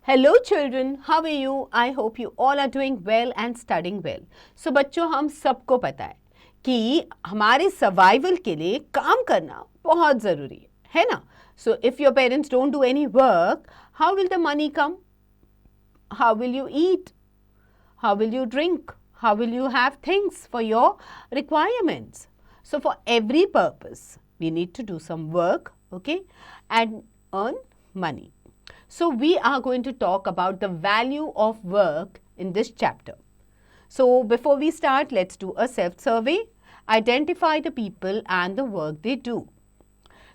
Hello children, how are you? I hope you all are doing well and studying well. So बच्चों हम सबको पता है कि हमारे सर्वाइवल के लिए काम करना बहुत ज़रूरी है ना? So if your parents don't do any work, how will the money come? How will you eat? How will you drink? How will you have things for your requirements? So for every purpose, we need to do some work, okay, and earn money. So we are going to talk about the value of work in this chapter. So before we start, let's do a self-survey. Identify the people and the work they do.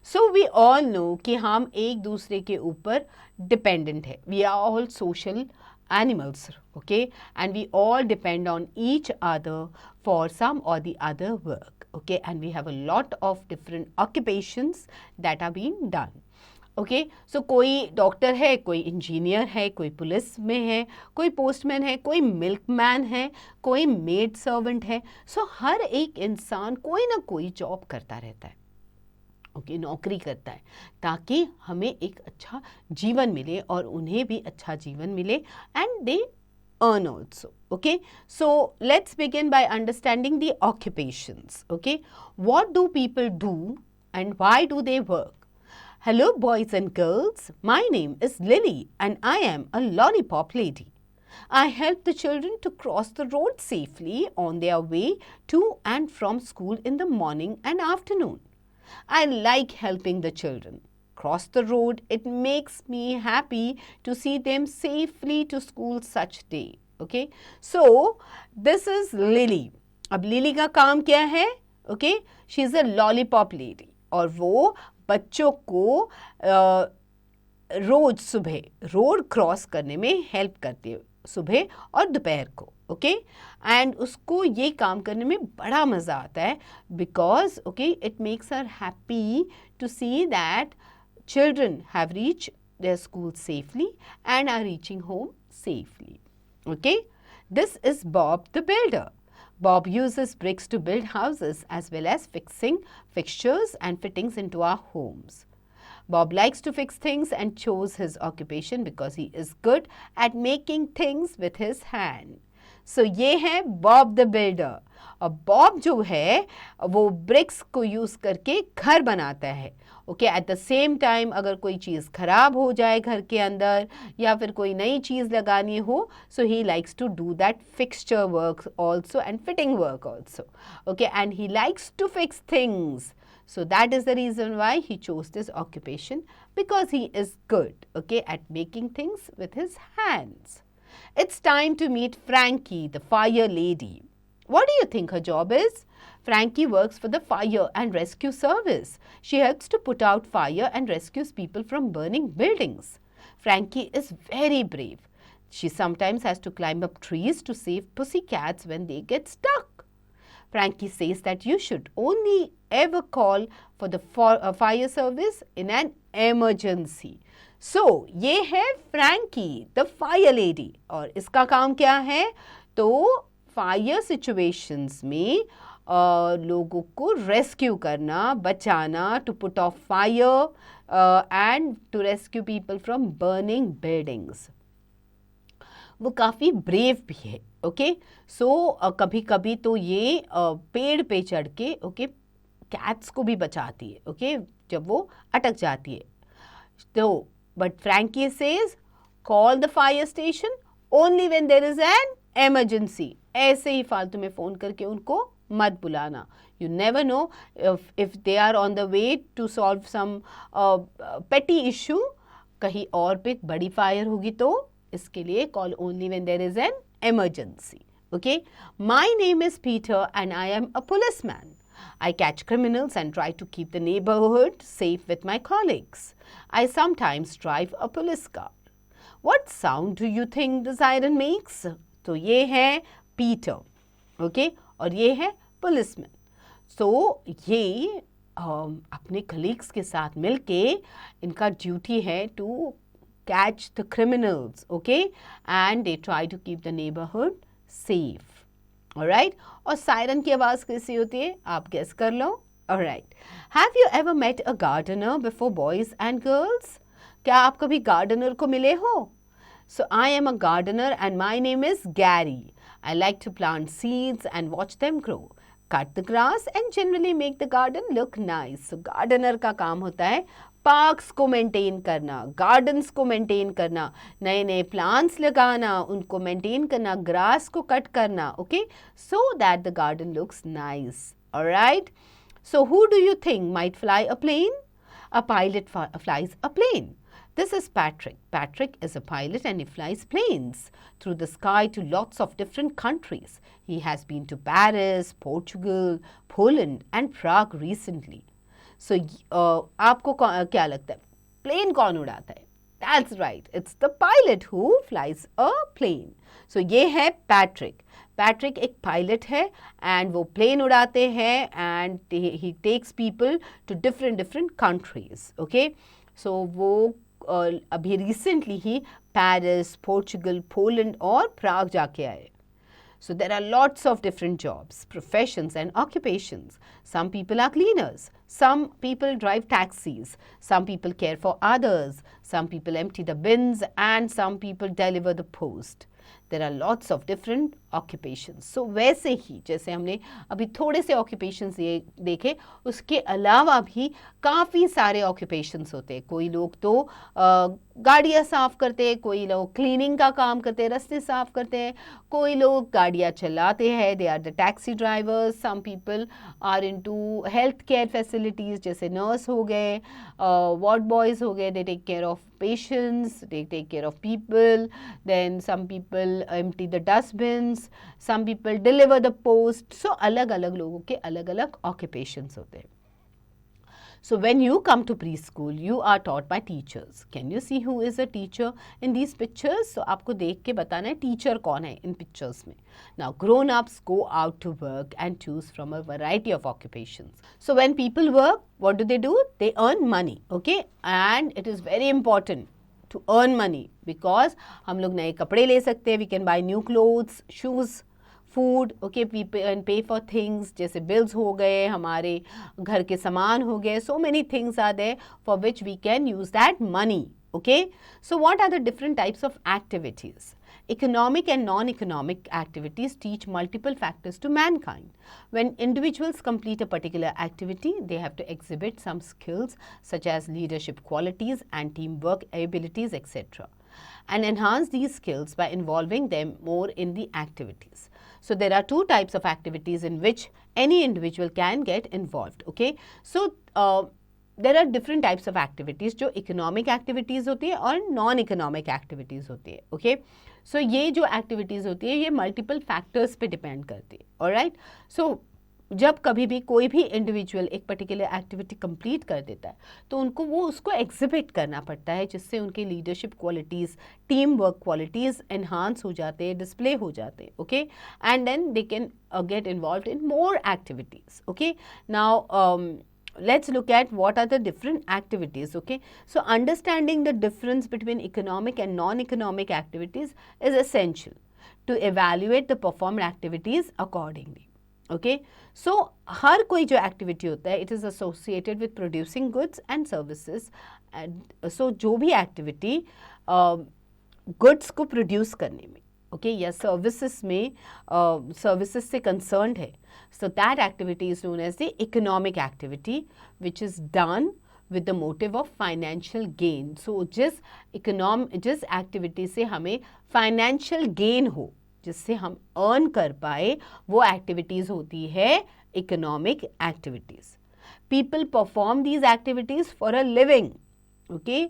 So we all know कि हम एक दूसरे के ऊपर dependent है. We are all social animals, okay, and we all depend on each other for some or the other work, okay, and we have a lot of different occupations that are being done. Okay so कोई doctor है, कोई engineer है, कोई police में है, कोई postman है, कोई मिल्कमैन है, कोई मेड सर्वेंट है. सो हर एक इंसान कोई ना कोई जॉब करता रहता है, ओके, नौकरी करता है ताकि हमें एक अच्छा जीवन मिले और उन्हें भी अच्छा जीवन मिले and they earn also. Okay, so let's begin by understanding the occupations. Okay, what do people do and why do they work? Hello boys and girls, my name is Lily and I am a lollipop lady. I help the children to cross the road safely on their way to and from school in the morning and afternoon. I like helping the children cross the road. It makes me happy to see them safely to school such day. Okay, so this is Lily. अब lily का काम क्या है? Okay, she is a lollipop lady और वो बच्चों को रोज सुबह रोड क्रॉस करने में हेल्प करती है, सुबह और दोपहर को. ओके एंड उसको ये काम करने में बड़ा मज़ा आता है because okay it makes her happy to see that children have reached their school safely and are reaching home safely. Okay, this is Bob the builder. Bob uses bricks to build houses as well as fixing fixtures and fittings into our homes. Bob likes to fix things and chose his occupation because he is good at making things with his hand. So ये है Bob the builder. और Bob जो है वो bricks को use करके घर बनाता है. Okay at the same time अगर कोई चीज़ ख़राब हो जाए घर के अंदर या फिर कोई नई चीज़ लगानी हो, so he likes to do that fixture work also and fitting work also. Okay and he likes to fix things. So that is the reason why he chose this occupation, because he is good, okay, at making things with his hands. It's time to meet Frankie, the fire lady. What do you think her job is? Frankie works for the fire and rescue service. She helps to put out fire and rescues people from burning buildings. Frankie is very brave. She sometimes has to climb up trees to save pussycats when they get stuck. Frankie says that you should only ever call for the fire service in an emergency. So, ये है Frankie, the fire lady. और इसका काम क्या है? तो fire situations में लोगों को रेस्क्यू करना, बचाना, to put off fire and to rescue people from burning buildings. वो काफ़ी ब्रेव भी है. ओके सो कभी कभी तो ये पेड़ पे चढ़ के ओके कैट्स को भी बचाती है. ओके जब वो अटक जाती है तो but Frankie says call the fire station only when there is an emergency. ऐसे ही फालतू में फ़ोन करके उनको मत बुलाना. You never know if they are on the way to solve some petty issue, कहीं और पे बड़ी फायर होगी तो इसके लिए call only when there is an emergency. Okay, my name is Peter and I am a policeman. I catch criminals and try to keep the neighborhood safe with my colleagues. I sometimes drive a police car. What sound do you think the siren makes? तो ये है Peter, okay, और ये है policeman. So ये अपने colleagues के साथ मिलके इनका ड्यूटी है to catch the criminals, okay, and they try to keep the neighborhood safe. Alright, और सायरन की आवाज़ कैसी होती है आप गेस कर लो. Alright, have you ever met a gardener before, boys and girls? क्या आप कभी गार्डनर को मिले हो? So I am a gardener and my name is Gary. I like to plant seeds and watch them grow, cut the grass and generally make the garden look nice. So gardener का काम होता है parks को maintain करना, gardens को maintain करना, नए नए प्लांट्स लगाना, उनको मेंटेन करना, ग्रास को कट करना, okay, so that the garden looks nice. Alright, so who do you think might fly a plane? A pilot flies a plane. This is Patrick. Patrick is a pilot and he flies planes through the sky to lots of different countries. He has been to Paris, Portugal, Poland and Prague recently. So, आपको क्या लगता है plane कौन उड़ाता है? That's right, it's the pilot who flies a plane. So ये है Patrick. Patrick एक पायलट है एंड वो प्लेन उड़ाते हैं and he takes people to different countries. Okay, so वो अभी रिसेंटली ही पेरिस, पोर्चुगल, पोलैंड और प्राग जाके आए. So there are lots of different jobs, professions and occupations. Some people are cleaners. Some people drive taxis. Some people care for others. Some people empty the bins and some people deliver the post. There are lots of different occupations. So वैसे ही जैसे हमने अभी थोड़े से occupations देखे, उसके अलावा भी काफ़ी सारे occupations होते हैं. कोई लोग तो गाड़ियाँ साफ़ करते हैं, कोई लोग क्लीनिंग का काम करते हैं, रास्ते साफ़ करते हैं, कोई लोग गाड़ियाँ चलाते हैं, they are the taxi drivers. Some people are into health care facilities जैसे नर्स हो गए, वार्ड बॉयज़ हो गए, they take care of patients, they take care of people. Then some people empty the dustbins, some people deliver the post. So अलग अलग लोगों के अलग अलग occupations होते हैं. So when you come to preschool, you are taught by teachers. Can you see who is a teacher in these pictures? So आपको देख के बताना है teacher कौन है इन pictures में. Now grown-ups go out to work and choose from a variety of occupations. So when people work, what do? They earn money, okay? And it is very important to earn money because हम लोग नए कपड़े ले सकते हैं. We can buy new clothes, shoes, food, okay, we pay for things जैसे bills हो गए, हमारे घर के सामान हो गए. So many things are there for which we can use that money. Okay, so what are the different types of activities? Economic and non-economic activities teach multiple factors to mankind. When individuals complete a particular activity, they have to exhibit some skills such as leadership qualities and teamwork abilities, etc., and enhance these skills by involving them more in the activities. So there are two types of activities in which any individual can get involved. Okay, so there are different types of activities जो economic activities होती है और non-economic activities होती है. Okay, so ये जो activities होती है ये multiple factors पे depend करती है. Alright, so जब कभी भी कोई भी इंडिविजुअल एक पर्टिकुलर एक्टिविटी कंप्लीट कर देता है तो उनको वो उसको एग्जिबिट करना पड़ता है जिससे उनकी leadership qualities, team work qualities enhance हो जाते हैं, डिस्प्ले हो जाते हैं. Okay, and then they can get involve in more activities. Okay, now let's look at what are the different activities. Okay, so understanding the difference between economic and non-economic activities is essential to evaluate the performed activities accordingly. Okay, so हर कोई जो activity होता है it is associated with producing goods and services, and so जो भी activity goods को produce करने में, okay, या सर्विसेज में सर्विसेज से कंसर्न्ड है, so that activity is known as the economic activity which is done with the motive of financial gain. So जिस एक्टिविटी से हमें फाइनेंशियल गेन हो, जिससे हम अर्न कर पाए, वो एक्टिविटीज़ होती है economic activities. People perform these activities for a living. Okay,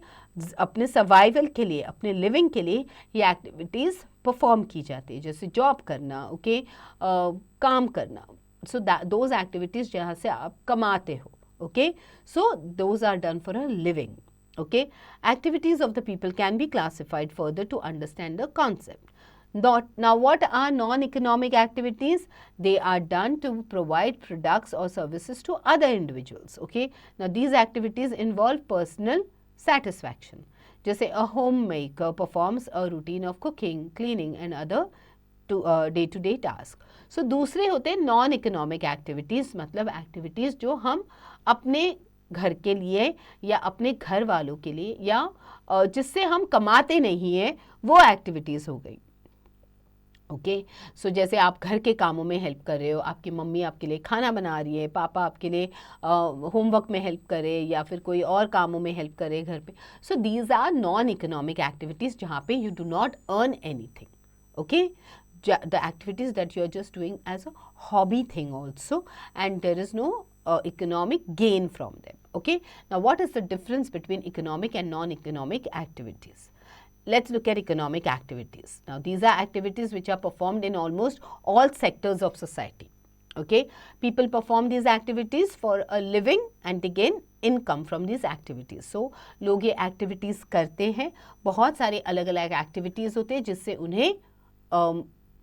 अपने सर्वाइवल के लिए, अपने लिविंग के लिए ये एक्टिविटीज़ परफॉर्म की जाती है, जैसे जॉब करना, ओके, काम करना. सो दोज एक्टिविटीज़ जहाँ से आप कमाते हो. Okay, so those are done for a living. Okay, activities of the people can be classified further to understand the concept. Now, what are non-economic activities? They are done to provide products or services to other individuals. Okay, now these activities involve personal satisfaction. जैसे a homemaker performs a routine of cooking, cleaning and other day-to-day tasks. So दूसरे होते हैं non-economic activities, मतलब activities जो हम अपने घर के लिए या अपने घर वालों के लिए या जिससे हम कमाते नहीं हैं वो एक्टिविटीज़ हो गई। ओके सो जैसे आप घर के कामों में हेल्प कर रहे हो, आपकी मम्मी आपके लिए खाना बना रही है, पापा आपके लिए होमवर्क में हेल्प करे या फिर कोई और कामों में हेल्प करे घर पे, so these are non economic activities जहाँ पे you do not earn anything. Okay, the activities that you are just doing as a hobby thing also, and there is no economic gain from them. Okay, now what is the difference between economic and non-economic activities? Let's look at economic activities. Now these are activities which are performed in almost all sectors of society. Okay, people perform these activities for a living and they gain income from these activities. So लोग ये activities करते हैं, बहुत सारे अलग अलग activities होते हैं जिससे उन्हें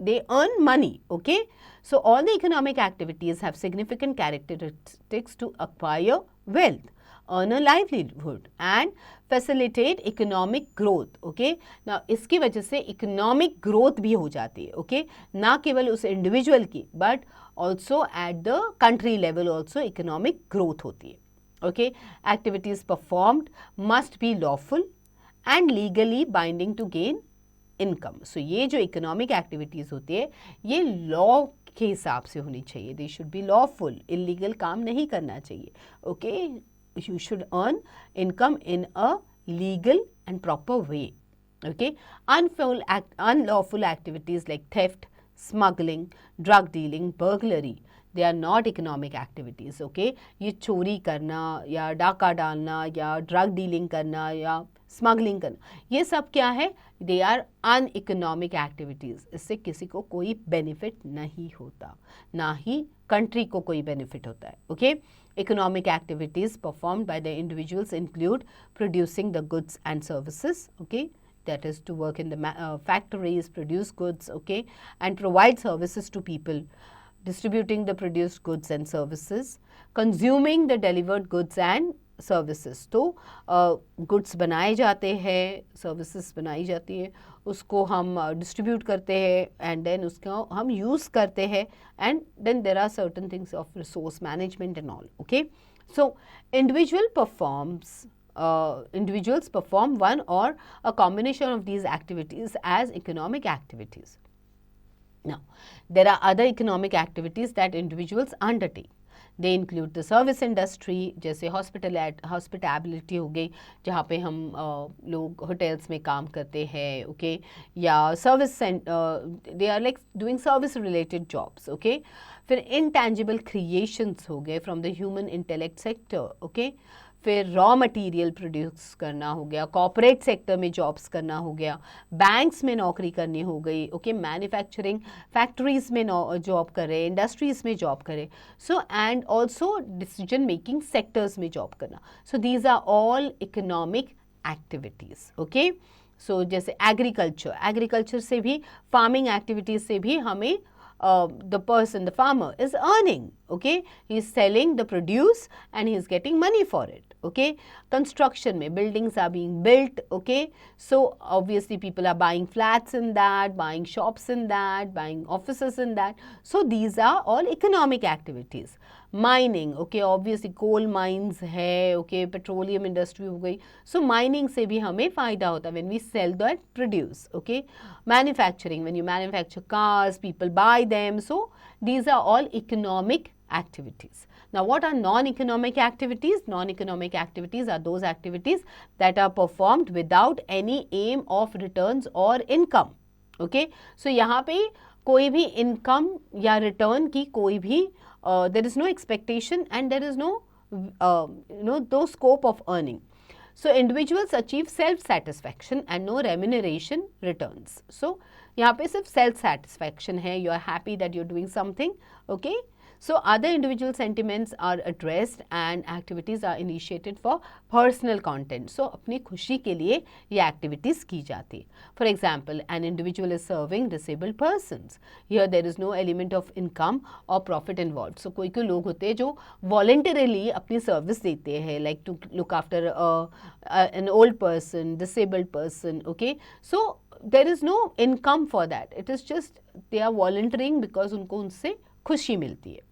they earn money. Okay, so all the economic activities have significant characteristics to acquire wealth, earn a livelihood and facilitate economic growth. Okay, now इसकी वजह से economic growth भी हो जाती है. Okay, ना केवल उस individual की but also at the country level also economic growth होती है. Okay, activities performed must be lawful and legally binding to gain income. So ये जो इकोनॉमिक एक्टिविटीज़ होती है ये लॉ के हिसाब से होनी चाहिए. They should be lawful, illegal काम नहीं करना चाहिए. Okay, you should earn income in a legal and proper way. Okay, unlawful activities like theft, smuggling, drug dealing, burglary, they are not economic activities. Okay, ये चोरी करना या डाका डालना या ड्रग डीलिंग करना या स्मगलिंग करना, ये सब क्या है? They are uneconomic activities. इससे किसी को कोई बेनिफिट नहीं होता, ना ही कंट्री को कोई बेनिफिट होता है. Okay, economic activities performed by the individuals include producing the goods and services. Okay, that is to work in the factories, produce goods, okay, and provide services to people, distributing the produced goods and services, consuming the delivered goods and services. तो goods बनाए जाते हैं, services बनाई जाती है, उसको हम distribute करते हैं एंड देन उसको हम यूज़ करते हैं and then there are certain things of resource management and all. Okay, so individuals perform one or a combination of these activities as economic activities. Now, there are other economic activities that individuals undertake. They include the service industry, जैसे हॉस्पिटैबिलिटी हो गई जहाँ पे हम लोग hotels में काम करते हैं. ओके, या service, they are like doing service related jobs. Okay, फिर इंटैंजिबल क्रिएशंस हो गए from the human intellect sector. Okay, फिर रॉ मटेरियल प्रोड्यूस करना हो गया, कॉर्पोरेट सेक्टर में जॉब्स करना हो गया, बैंक्स में नौकरी करनी हो गई. ओके, मैन्युफैक्चरिंग फैक्ट्रीज में जॉब करे, इंडस्ट्रीज में जॉब करे. So and also decision making sectors में जॉब करना. So these are all economic activities. Okay, so जैसे एग्रीकल्चर से भी, फार्मिंग एक्टिविटीज़ से भी हमें the farmer is earning. Okay, he is selling the produce and he is getting money for it. Okay, construction mein buildings are being built. Okay, so obviously people are buying flats in that, buying shops in that, buying offices in that. So these are all economic activities. Mining, okay, obviously coal mines है, okay, petroleum industry हो गई. So mining से भी हमें फ़ायदा होता है when we sell that produce. Okay, manufacturing, when you manufacture cars, people buy them. So these are all economic activities. Now what are non-economic activities? Non-economic activities are those activities that are performed without any aim of returns or income. Okay, so यहाँ पे कोई भी income या return की कोई भी there is no expectation and there is no no scope of earning. So individuals achieve self-satisfaction and no remuneration returns. So यहाँ पे सिर्फ self-satisfaction है, you are happy that you're doing something. Okay, so other individual sentiments are addressed and activities are initiated for personal content. So अपनी खुशी के लिए ये activities की जाती है. For example, an individual is serving disabled persons. Here there is no element of income or profit involved. So कोई लोग होते हैं जो voluntarily अपनी service देते हैं, like to look after an old person, disabled person. Okay, so there is no income for that. It is just they are volunteering because उनको उनसे खुशी मिलती है.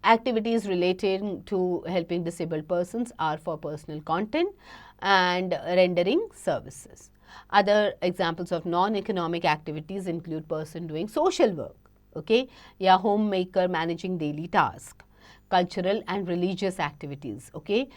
Activities related to helping disabled persons are for personal content and rendering services. Other examples of non-economic activities include person doing social work, okay, या homemaker managing daily task, cultural and religious activities, okay,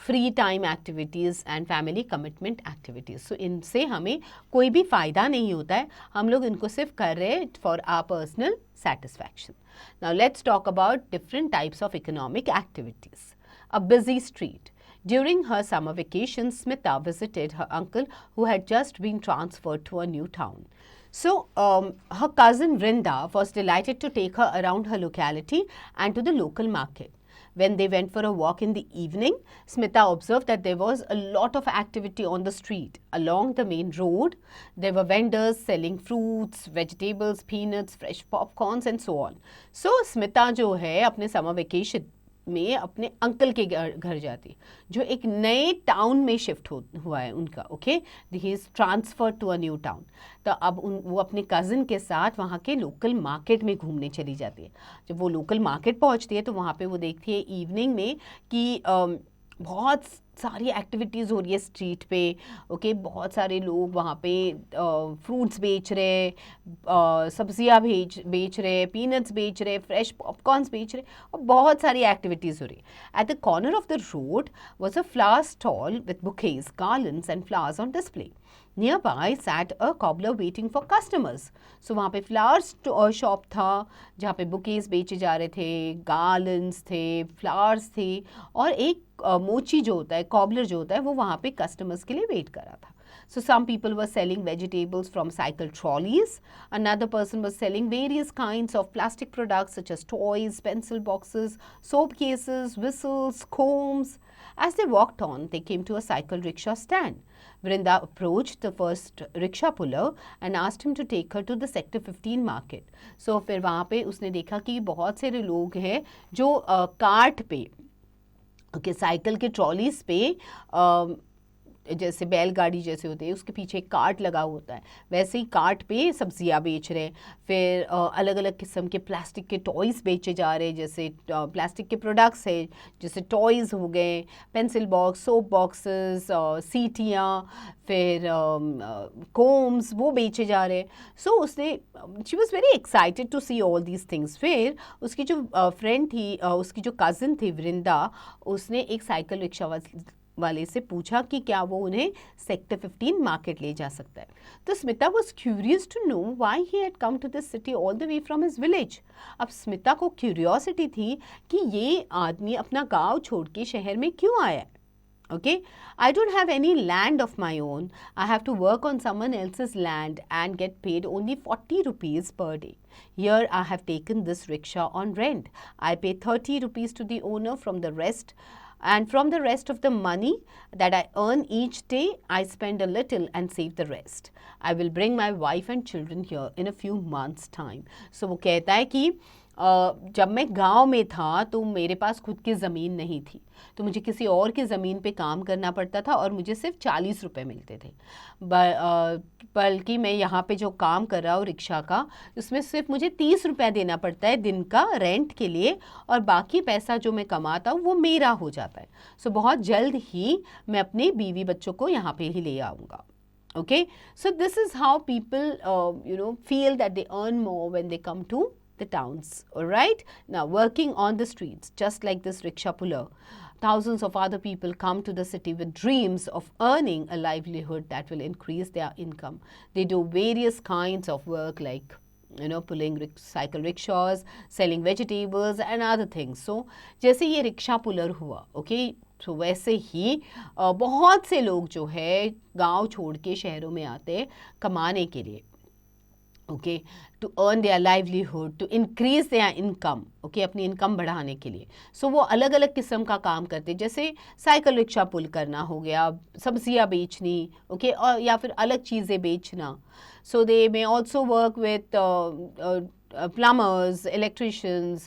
free time activities and family commitment activities. So इनसे हमें कोई भी फ़ायदा नहीं होता है, हम लोग इनको सिर्फ कर रहे हैं for our personal satisfaction. Now let's talk about different types of economic activities. A busy street. During her summer vacation, Smita visited her uncle who had just been transferred to a new town. So, her cousin Vrinda was delighted to take her around her locality and to the local market. When they went for a walk in the evening, Smita observed that there was a lot of activity on the street. Along the main road, there were vendors selling fruits, vegetables, peanuts, fresh popcorns and so on. So, Smita जो है अपने summer vacation में अपने uncle के घर जाती, जो एक नए टाउन में शिफ्ट हुआ है उनका, okay, he is transfer to a new town. तो अब वो अपने कज़न के साथ वहाँ के लोकल मार्केट में घूमने चली जाती है. जब वो लोकल मार्केट पहुँचती है तो वहाँ पे वो देखती है इवनिंग में कि बहुत सारी एक्टिविटीज़ हो रही है स्ट्रीट पे, ओके, बहुत सारे लोग वहाँ पे फ्रूट्स बेच रहे, सब्जियाँ बेच रहे, पीनट्स बेच रहे, फ्रेश पॉपकॉर्न्स बेच रहे, और बहुत सारी एक्टिविटीज़ हो रही है. At the corner of the road was a flower stall with bouquets, garlands and flowers on display. Nearby sat a cobbler waiting for customers. So वहाँ पे फ्लावर शॉप था जहाँ पे बुकेज बेचे जा रहे थे, गार्लैंड्स थे, फ्लावर्स थे, और एक मोची जो होता है, कॉबलर जो होता है, वो वहाँ पे कस्टमर्स के लिए वेट कर रहा था. So some people were selling vegetables from cycle trolleys. Another person was selling various kinds of plastic products such as toys, pencil boxes, soap cases, whistles, combs. As they walked on, they came to a cycle rickshaw stand. Vrinda approached the first rickshaw puller and asked him to take her to the Sector 15 market. So फिर वहाँ पे उसने देखा कि बहुत सारे लोग हैं जो कार्ट पे, ओके, साइकिल के ट्रॉलीज पे, जैसे बैलगाड़ी जैसे होते हैं उसके पीछे एक कार्ट लगा होता है, वैसे ही कार्ट पे सब्जियां बेच रहे हैं. फिर अलग अलग किस्म के प्लास्टिक के टॉयज़ बेचे जा रहे हैं, जैसे प्लास्टिक के प्रोडक्ट्स है, जैसे टॉयज़ हो गए, पेंसिल बॉक्स, सोप बॉक्सेस, सीटियाँ, फिर कोम्स, वो बेचे जा रहे हैं. सो उसने, she was very excited to see all these things. फिर उसकी जो फ्रेंड थी, उसकी जो कज़न थी वृंदा, उसने एक साइकिल रिक्शा वाले से पूछा कि क्या वो उन्हें सेक्टर 15 मार्केट ले जा सकता है. तो Smita was curious to know why he had come to this city all the way from his village. अब स्मिता को क्यूरियोसिटी थी कि ये आदमी अपना गांव छोड़ के शहर में क्यों आया है. Okay, I don't have any land of my own. I have to work on someone else's land and get paid only 40 rupees per day. Here I have taken this rickshaw on rent. I pay 30 rupees to the owner from the rest. And from the rest of the money that I earn each day, I spend a little and save the rest. I will bring my wife and children here in a few months' time. So वो कहता है कि जब मैं गांव में था तो मेरे पास खुद की ज़मीन नहीं थी, तो मुझे किसी और की ज़मीन पे काम करना पड़ता था और मुझे सिर्फ 40 रुपये मिलते थे. बल्कि मैं यहाँ पे जो काम कर रहा हूँ रिक्शा का, उसमें सिर्फ मुझे 30 रुपये देना पड़ता है दिन का रेंट के लिए, और बाकी पैसा जो मैं कमाता हूँ वो मेरा हो जाता है. सो बहुत जल्द ही मैं अपने बीवी बच्चों को यहाँ पे ही ले आऊँगा. Okay, so this is how people feel that they earn more when they come to the towns. All right, now working on the streets, just like this rickshaw puller, thousands of other people come to the city with dreams of earning a livelihood that will increase their income. They do various kinds of work like pulling cycle rickshaws, selling vegetables and other things. So जैसे ये rickshaw puller हुआ, okay, तो वैसे ही बहुत से लोग जो है गांव छोड़ के शहरों में आते हैं कमाने के लिए, okay, to earn their livelihood, to increase their income, okay, अपनी इनकम बढ़ाने के लिए. सो वो अलग अलग किस्म का काम करते हैं, जैसे साइकिल रिक्शा पुल करना हो गया, सब्जियां बेचनी, ओके, और या फिर अलग चीज़ें बेचना. So they may also work with plumbers, electricians,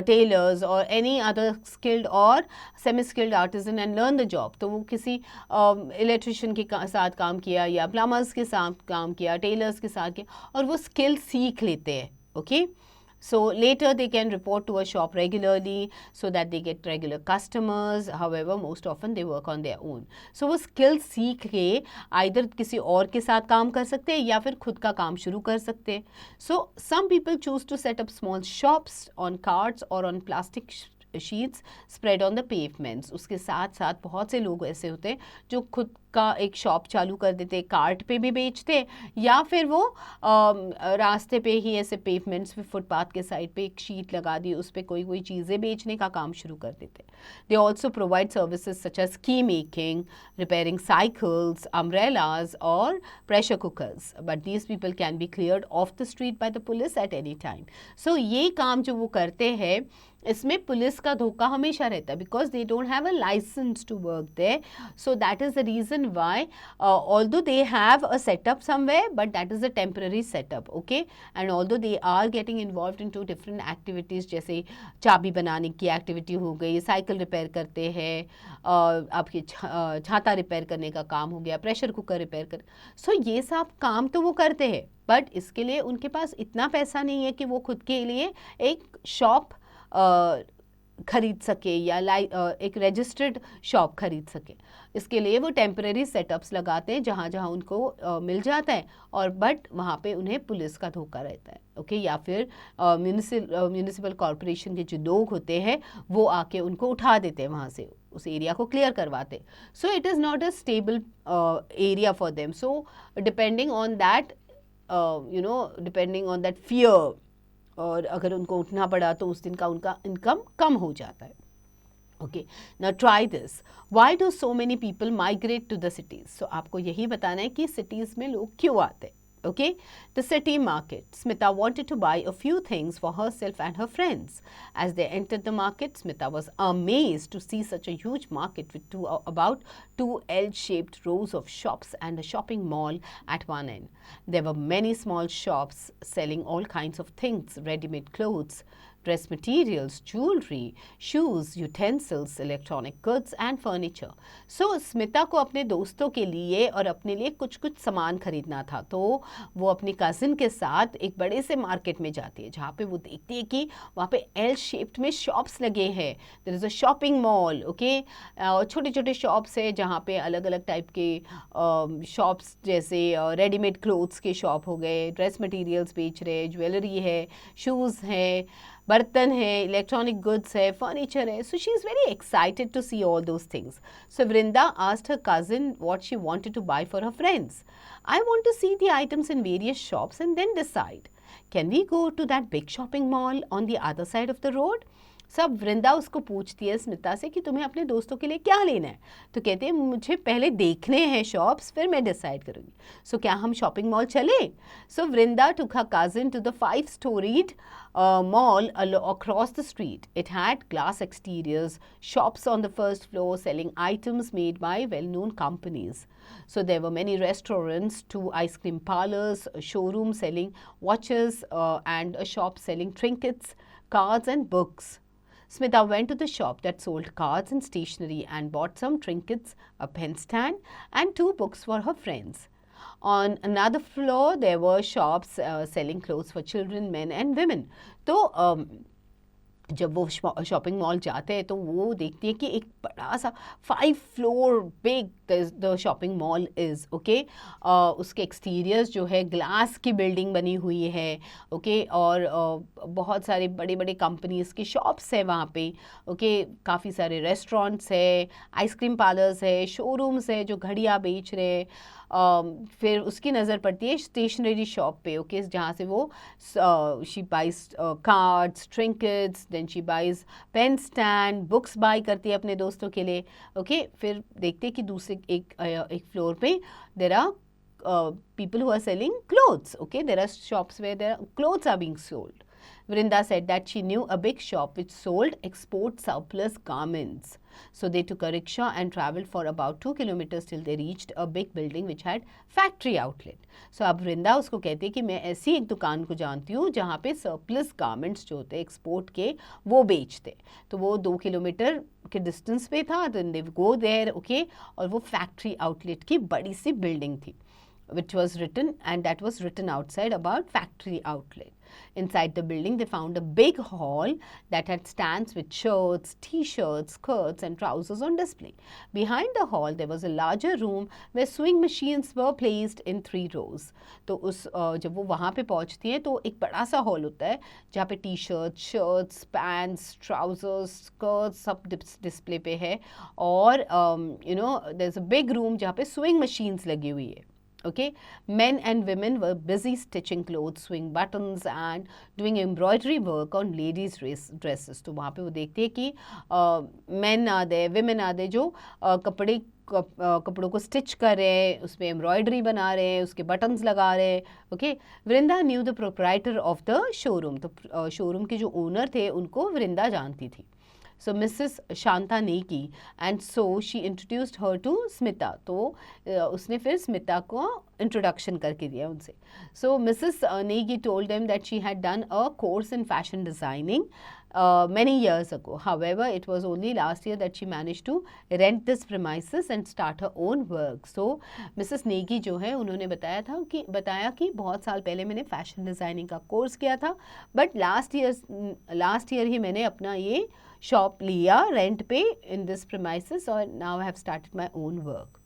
tailors or any other skilled or semi-skilled artisan and learn the job. तो वो किसी electrician के साथ काम किया या plumbers के साथ काम किया, tailors के साथ किया, और वो skill सीख लेते हैं. Okay, So later they can report to a shop regularly so that they get regular customers. However, most often they work on their own. So वो skills सीख के either किसी और के साथ काम कर सकते हैं या फिर खुद का काम शुरू कर सकते हैं. So some people choose to set up small shops on carts or on plastic sheets spread on the pavements. उसके साथ साथ बहुत से लोग ऐसे होते हैं जो खुद का एक शॉप चालू कर देते, कार्ट पे भी बेचते या फिर वो रास्ते पे ही ऐसे पेवमेंट्स पे फुटपाथ के साइड पे एक शीट लगा दी, उस पर कोई चीज़ें बेचने का काम शुरू कर देते. They also provide services such as key making, repairing cycles, umbrellas और pressure cookers. But these people can be cleared off the street by the police at any time. So ये काम जो वो करते हैं इसमें पुलिस का धोखा हमेशा रहता है because they don't have a licence to work there. So that is the reason why although they have a setup somewhere, but that is a temporary setup, okay. And although they are getting involved into different activities, जैसे चाबी बनाने की activity हो गई, cycle repair करते हैं, आपकी छाता रिपेयर करने का काम हो गया, प्रेशर कुकर रिपेयर कर. सो ये सब काम तो वो करते हैं बट इसके लिए उनके पास इतना पैसा नहीं है कि वो खुद के लिए एक शॉप खरीद सके या एक रजिस्टर्ड शॉप खरीद सके. इसके लिए वो टेम्परेरी सेटअप्स लगाते हैं जहाँ जहाँ उनको मिल जाता है और बट वहाँ पे उन्हें पुलिस का धोखा रहता है, ओके. या फिर म्यूनिसिपल कॉरपोरेशन के जो लोग होते हैं वो आके उनको उठा देते हैं वहाँ से, उस एरिया को क्लियर करवाते. So it is not a stable area for them. So depending on that depending on that fear, और अगर उनको उठना पड़ा तो उस दिन का उनका इनकम कम हो जाता है. Okay, now try this. Why do so many people migrate to the cities. So आपको यही बताना है कि सिटीज़ में लोग क्यों आते हैं. Okay, the city market. Smita wanted to buy a few things for herself and her friends. As they entered the market, Smita was amazed to see such a huge market with about two L-shaped rows of shops and a shopping mall at one end. There were many small shops selling all kinds of things, ready-made clothes, dress materials, jewelry, shoes, utensils, electronic goods and furniture. So Smita को अपने दोस्तों के लिए और अपने लिए कुछ सामान खरीदना था, तो वो अपनी कज़िन के साथ एक बड़े से मार्केट में जाती है जहाँ पे वो देखती है कि वहाँ पे एल शेप्ड में शॉप्स लगे हैं. There is a shopping mall, okay. छोटे छोटे शॉप्स है जहाँ पे अलग अलग टाइप के शॉप्स जैसे रेडीमेड क्लोथ्स के शॉप हो गए, ड्रेस मटेरियल्स बेच रहे, ज्वेलरी है, शूज़ है, बर्तन है, इलेक्ट्रॉनिक गुड्स है, फर्नीचर है. So she is very excited to see all those things. So Vrinda asked her cousin what she wanted to buy for her friends. I want to see the items in various shops and then decide. Can we go to that big shopping mall on the other side of the road? सब वृंदा उसको पूछती है स्मिता से कि तुम्हें अपने दोस्तों के लिए क्या लेना है. तो कहते हैं मुझे पहले देखने हैं शॉप्स, फिर मैं डिसाइड करूँगी. सो क्या हम शॉपिंग मॉल चले? सो वृंदा took her cousin to the 5-storied mall across the street. It had glass exteriors, shops on the first floor selling items made by well-known companies. So there were many restaurants, 2 ice cream parlors, a showroom selling watches and a shop selling trinkets, cards and books. Smita went to the shop that sold cards and stationery and bought some trinkets, a pen stand and 2 books for her friends. On another floor, there were shops selling clothes for children, men and women. तो जब वो shopping mall जाते हैं तो वो देखती है कि एक बड़ा सा 5 floor big the shopping mall is, okay. उसके एक्सटीरियर्स जो है ग्लास की बिल्डिंग बनी हुई है, ओके. और बहुत सारे बड़े बड़े कंपनीज़ की शॉप्स है वहाँ पे, ओके. काफ़ी सारे रेस्टोरेंट्स है, आइसक्रीम पार्लर्स है, शोरूम्स है जो घड़ियाँ बेच रहे हैं. फिर उसकी नज़र पड़ती है स्टेशनरी शॉप पे, ओके, जहाँ से वो she buys cards, trinkets, then she buys pen stand, books buy करती है अपने दोस्तों के लिए, ओके. फिर देखते हैं कि दूसरे एक फ्लोर पे there are people who are selling clothes, okay. There are shops where their clothes are being sold. Vrinda said that she knew a big shop which sold export surplus garments. So they took a rickshaw and traveled for about 2 kilometers till they reached a big building which had factory outlet. So अब वृंदा उसको कहती है कि मैं ऐसी एक दुकान को जानती हूँ जहाँ पे surplus garments जो होते हैं एक्सपोर्ट के वो बेचते. तो वो 2 किलोमीटर के डिस्टेंस पे था. then they go there, okay. और वो फैक्ट्री आउटलेट की बड़ी सी बिल्डिंग थी. which was written, and that was written outside about factory outlet. Inside the building, they found a big hall that had stands with shirts, t-shirts, skirts and trousers on display. Behind the hall, there was a larger room where sewing machines were placed in 3 rows. तो उस जब वो वहाँ पे पहुँचती हैं तो एक बड़ा सा हॉल होता है जहाँ पे T-shirt, shirts, pants, trousers, skirts सब डिस्प्ले पे है और there is a big room जहाँ पे स्विंग मशीन्स लगी हुई है. Okay, men and women were busy stitching clothes, sewing buttons and doing embroidery work on ladies dresses. तो वहाँ पे वो देखते हैं कि men are there, women are there जो कपड़ों को स्टिच कर रहे हैं, उसमें एम्ब्रॉयडरी बना रहे हैं, उसके बटन्स लगा रहे हैं. Okay, Vrinda new the proprietor of the showroom. तो शोरूम के जो ओनर थे उनको वृंदा जानती थी. So Mrs. Shanta Negi, and so she introduced her to Smita. तो उसने फिर स्मिता को introduction करके दिया उनसे. So Mrs. Negi told them that she had done a course in fashion designing many years ago. However, it was only last year that she managed to rent this premises and start her own work. So Mrs. Negi जो है उन्होंने बताया कि बहुत साल पहले मैंने fashion designing का कोर्स किया था, बट लास्ट ईयर ही मैंने अपना ये शॉप लिया रेंट पे in this premises, और now I have started my own work.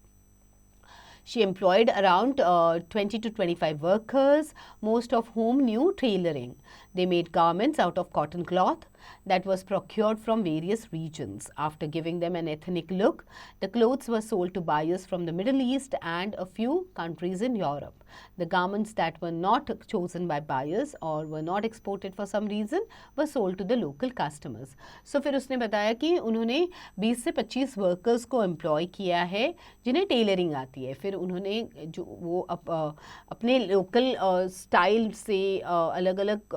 She employed around 20 to 25 workers, most of whom knew tailoring. They made garments out of cotton cloth that was procured from various regions. After giving them an ethnic look, the clothes were sold to buyers from the Middle East and a few countries in Europe. The garments that were not chosen by buyers or were not exported for some reason were sold to the local customers. So फिर उसने बताया कि उन्होंने 20 से 25 workers को employ किया है जिन्हें टेलरिंग आती है. फिर उन्होंने जो वो अपने लोकल स्टाइल से अलग अलग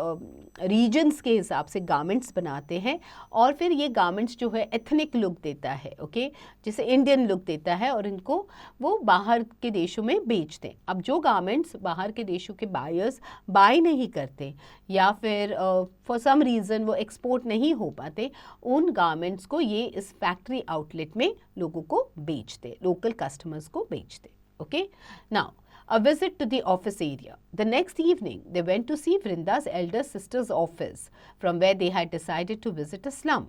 रीजन्स के हिसाब से गारमेंट्स बनाते हैं और फिर ये गारमेंट्स जो है एथनिक लुक देता है, ओके, जैसे इंडियन लुक देता है, और इनको वो बाहर के देशों में बेचते हैं. अब जो गारमेंट्स बाहर के देशों के बायर्स बाय नहीं करते या फिर फॉर सम रीज़न वो एक्सपोर्ट नहीं हो पाते, उन गारमेंट्स को ये इस फैक्ट्री आउटलेट में लोगों को बेचते, लोकल कस्टमर्स को बेचते. Okay, now a visit to the office area. The next evening, they went to see Vrinda's elder sister's office, from where they had decided to visit a slum.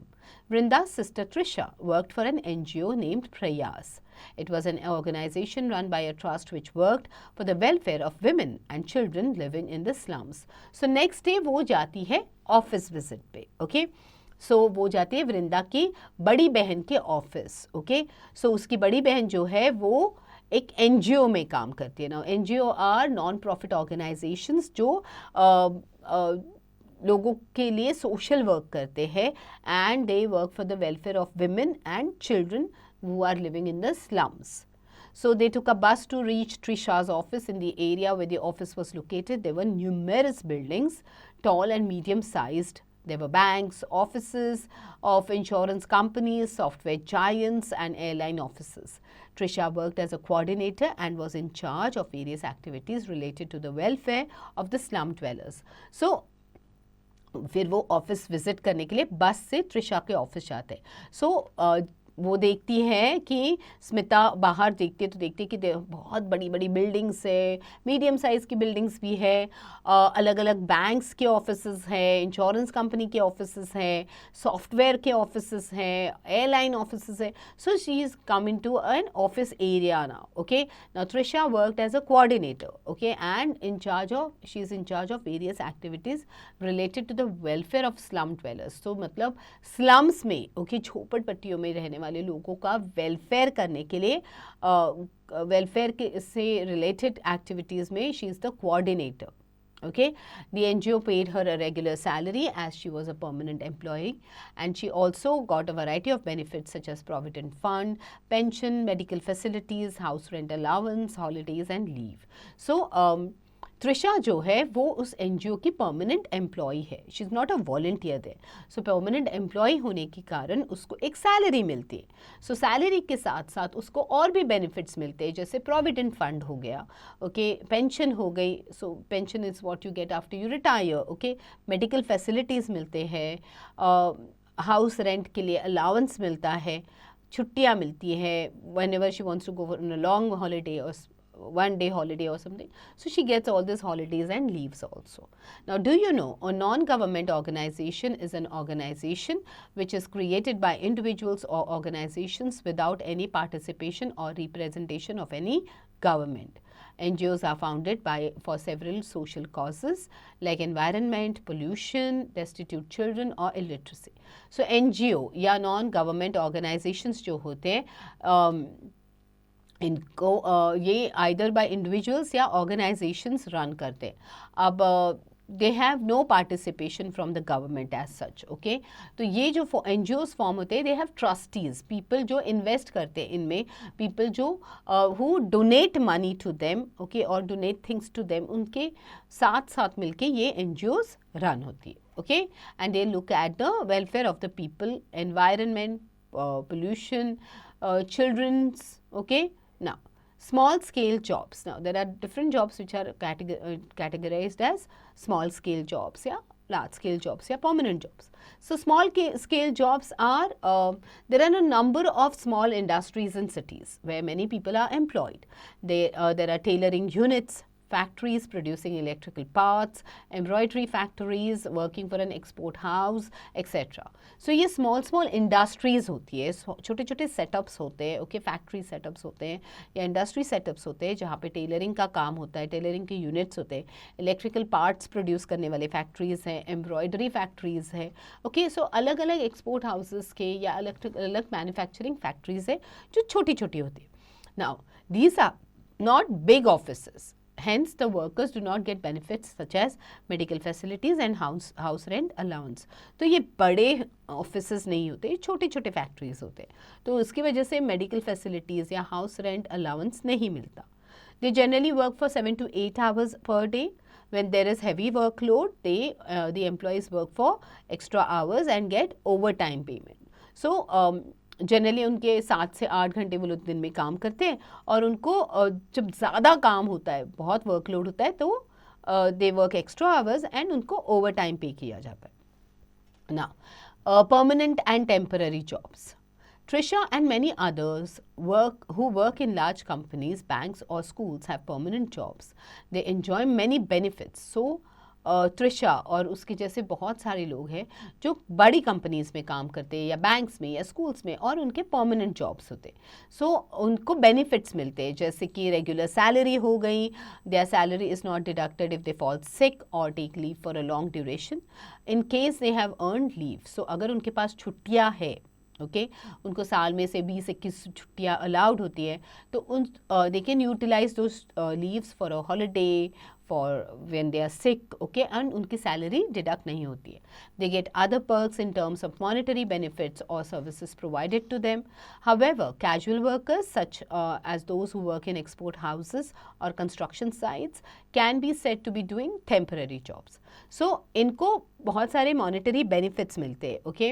Vrinda's sister Trisha worked for an NGO named Prayas. It was an organization run by a trust which worked for the welfare of women and children living in the slums. So next day, वो जाती है office visit पे, okay? सो वो जाती है वृंदा की बड़ी बहन के ऑफिस. ओके, सो उसकी बड़ी बहन जो है वो एक एनजीओ में काम करती है. ना, NGO are non profit organisations जो लोगों के लिए सोशल वर्क करते हैं, and they work for the welfare of women and children who are living in the slums. So they took a bus to reach Trisha's office. In the area where the office was located, there were numerous buildings, tall and medium sized. There were banks, offices of insurance companies, software giants and airline offices. Trisha worked as a coordinator and was in charge of various activities related to the welfare of the slum dwellers. So फिर वो office visit करने के लिए बस से त्रिशा के office जाते हैं. सो वो देखती है कि स्मिता बाहर देखती है तो देखती है कि बहुत बड़ी बड़ी बिल्डिंग्स है, मीडियम साइज़ की बिल्डिंग्स भी है, अलग अलग बैंक्स के ऑफिसेस हैं, इंश्योरेंस कंपनी के ऑफिसेस हैं, सॉफ्टवेयर के ऑफिसेस हैं, एयरलाइन ऑफिसेस हैं. So she is coming to an office area now. Okay, now Trisha worked as a coordinator, okay, and she is in charge of various activities related to the welfare of slum dwellers. तो मतलब slums में, okay, झोपड़पट्टियों में रहने वाले लोगों का welfare करने के लिए वेलफेयर के से रिलेटेड एक्टिविटीज़ में she is the coordinator. Okay, the NGO paid her a regular salary as she was a permanent employee, and she also got a variety of benefits such as provident fund, pension, medical facilities, house rent allowance, holidays and leave. So Trisha जो है वो उस NGO की permanent employee है. She is not a volunteer there. So permanent employee होने के कारण उसको एक सैलरी मिलती है. सो सैलरी के साथ साथ उसको और भी बेनिफिट्स मिलते हैं, जैसे प्रोविडेंट फंड हो गया, ओके, पेंशन हो गई. So pension is what you get after you retire. Okay, medical facilities मिलते हैं, हाउस रेंट के लिए अलाउंस मिलता है, छुट्टियाँ मिलती हैं whenever she wants to go on a long holiday और 1 day holiday or something. So she gets all these holidays and leaves also. Now, do you know a non-government organization is an organization which is created by individuals or organizations without any participation or representation of any government. NGOs are founded for several social causes like environment, pollution, destitute children or illiteracy. So NGO या non-government organizations जो होते हैं इनको ये either by individuals या organizations run करते हैं. अब they have no participation from the government as such. Okay, तो ये जो NGOs फॉर्म होते हैं, they have trustees, people जो invest करते हैं इनमें, people जो who donate money to them, okay, और donate things to them, उनके साथ साथ मिलके ये NGOs run होती है. Okay, and they look at the welfare of the people, environment, pollution, children's. Okay, now small scale jobs. Now there are different jobs which are categorized as small scale jobs, yeah, large scale jobs, yeah, permanent jobs. So small scale jobs are, there are a number of small industries in cities where many people are employed. There are tailoring units, factories producing electrical parts, embroidery factories, working for an export house, etc. So ये small industries होती है, छोटे setups होते हैं, okay, factory setups होते हैं या industry setups होते हैं जहाँ पे tailoring का काम होता है, tailoring के units होते हैं, electrical parts produce करने वाले factories हैं, embroidery factories हैं, okay, so अलग अलग export houses के या अलग manufacturing factories हैं जो छोटी होती है. Now these are not big offices. Hence, the workers do not get benefits such as medical facilities and house rent allowance. तो ये बड़े offices नहीं होते, छोटे factories होते हैं, तो उसकी वजह से medical facilities या house rent allowance नहीं मिलता. They generally work for 7 to 8 hours per day. When there is heavy workload, the employees work for extra hours and get overtime payment. So, generally उनके 7 से 8 घंटे वो लोग दिन में काम करते हैं और उनको जब ज़्यादा काम होता है, बहुत वर्कलोड होता है, तो they work extra hours and उनको ओवर टाइम पे किया जाता है. Now permanent and temporary jobs. Trisha and many others who work in large companies, banks or schools have permanent jobs. They enjoy many benefits. So Trisha और उसके जैसे बहुत सारे लोग हैं जो बड़ी कंपनीज में काम करते हैं या बैंक्स में या स्कूल्स में और उनके परमानेंट जॉब्स होते हैं. सो उनको बेनिफिट्स मिलते हैं जैसे कि रेगुलर सैलरी हो गई, their salary is not deducted if they fall sick और take leave for a long duration in case they have earned leave. So अगर उनके पास छुट्टियाँ है, ओके, उनको साल में से 20-21 छुट्टियाँ अलाउड होती है, तो उन they can utilise those leaves for a holiday, for when they are sick, okay, and उनकी salary deduct नहीं होती है. They get other perks in terms of monetary benefits or services provided to them. However, casual workers such as those who work in export houses or construction sites can be said to be doing temporary jobs. So इनको बहुत सारे monetary benefits मिलते हैं, okay,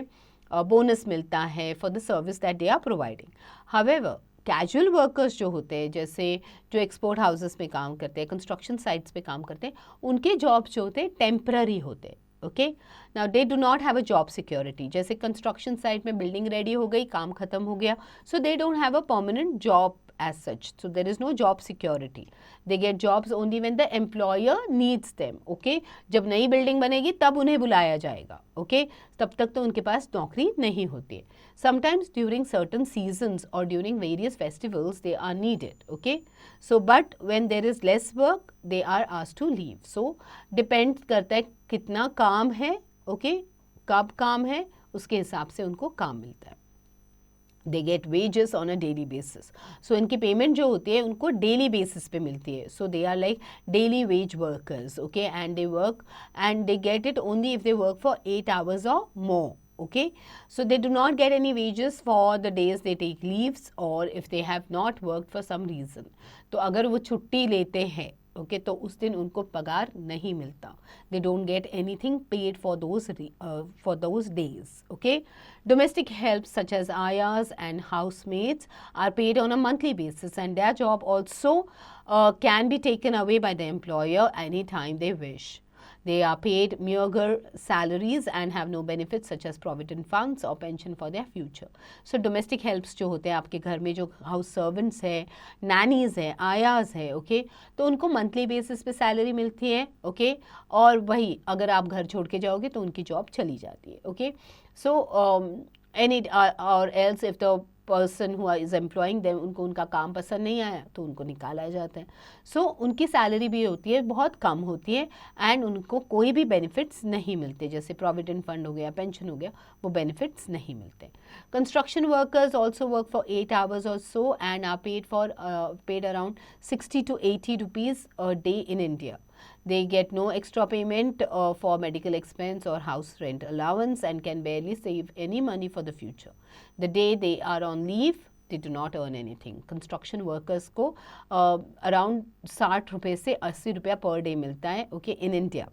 bonus मिलता है for the service that they are providing. However, casual workers जो होते हैं, जैसे जो एक्सपोर्ट हाउसेस में काम करते हैं, कंस्ट्रक्शन साइट्स पे काम करते हैं, उनके जॉब्स जो होते हैं टेम्पररी होते हैं. Okay, now they do not have a job security. जैसे कंस्ट्रक्शन साइट में बिल्डिंग रेडी हो गई, काम खत्म हो गया, so they don't have a permanent job as such, so there is no job security. They get jobs only when the employer needs them. Okay, जब नई बिल्डिंग बनेगी तब उन्हें बुलाया जाएगा. Okay, तब तक तो उनके पास नौकरी नहीं होती है. Sometimes during certain seasons or during various festivals they are needed. Okay, so but when there is less work they are asked to leave. So depend करता है कितना काम है, okay, कब काम है, उसके हिसाब से उनको काम मिलता है. They get wages on a daily basis. So इनकी पेमेंट जो होती है उनको डेली बेसिस पे मिलती है. So they are like daily wage workers, okay, and they work and they get it only if they work for 8 hours or more. Okay, so they do not get any wages for the days they take leaves or if they have not worked for some reason. तो अगर वो छुट्टी लेते हैं, okay, तो उस दिन उनको पगार नहीं मिलता. They don't get anything paid for those days. Okay, domestic help such as ayahs and housemaids are paid on a monthly basis and their job also can be taken away by the employer any time they wish. They are paid meager salaries and have no benefits such as provident funds or pension for their future. So domestic helps जो होते हैं आपके घर में, जो house servants है, nannies है, आयाज है, ओके, तो उनको मंथली बेसिस पे सैलरी मिलती है, ओके, और वही अगर आप घर छोड़ के जाओगे तो उनकी जॉब चली जाती है, ओके. सो एनी और else if the person who is employing them, उनको उनका काम पसंद नहीं आया तो उनको निकाला जाता है. सो उनकी सैलरी भी होती है बहुत कम होती है एंड उनको कोई भी बेनिफिट्स नहीं मिलते, जैसे प्रोविडेंट फंड हो गया, पेंशन हो गया, वो बेनिफिट्स नहीं मिलते. Construction workers also work for 8 hours or so and are paid around 60 to 80 rupees a day in India. They get no extra payment for medical expense or house rent allowance and can barely save any money for the future. The day they are on leave, they do not earn anything. Construction workers को around 60 रुपये से 80 रुपया per day मिलता है, okay, in India.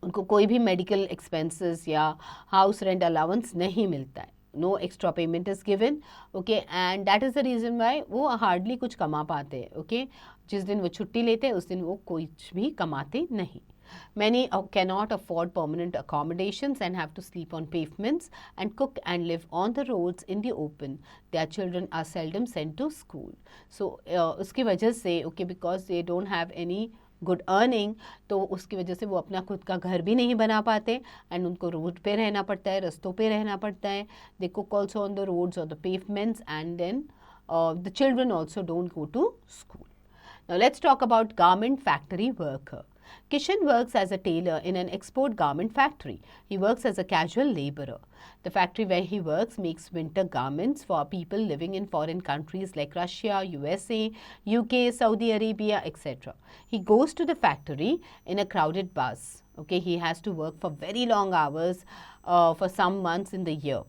उनको कोई भी medical expenses या हाउस रेंट अलाउंस नहीं मिलता है. No extra payment is given, okay, and that is the reason why वो हार्डली कुछ कमा पाते हैं, ओके. जिस दिन वो छुट्टी लेते हैं उस दिन वो कुछ भी कमाते नहीं. Many cannot afford permanent accommodations and have to sleep on pavements and cook and live on the roads in the open. Their children are seldom sent to school. So उसकी वजह से, okay, because they don't have any good earning, तो उसकी वजह से वो अपना खुद का घर भी नहीं बना पाते एंड उनको रोड पे रहना पड़ता है, रस्तों पे रहना पड़ता है. They cook also on the roads और the pavements and then the children also don't go to school. Now let's talk about garment factory worker. Kishan works as a tailor in an export garment factory. He works as a casual laborer. The factory where he works makes winter garments for people living in foreign countries like Russia, USA, UK, Saudi Arabia, etc. He goes to the factory in a crowded bus. Okay, he has to work for very long hours for some months in the year.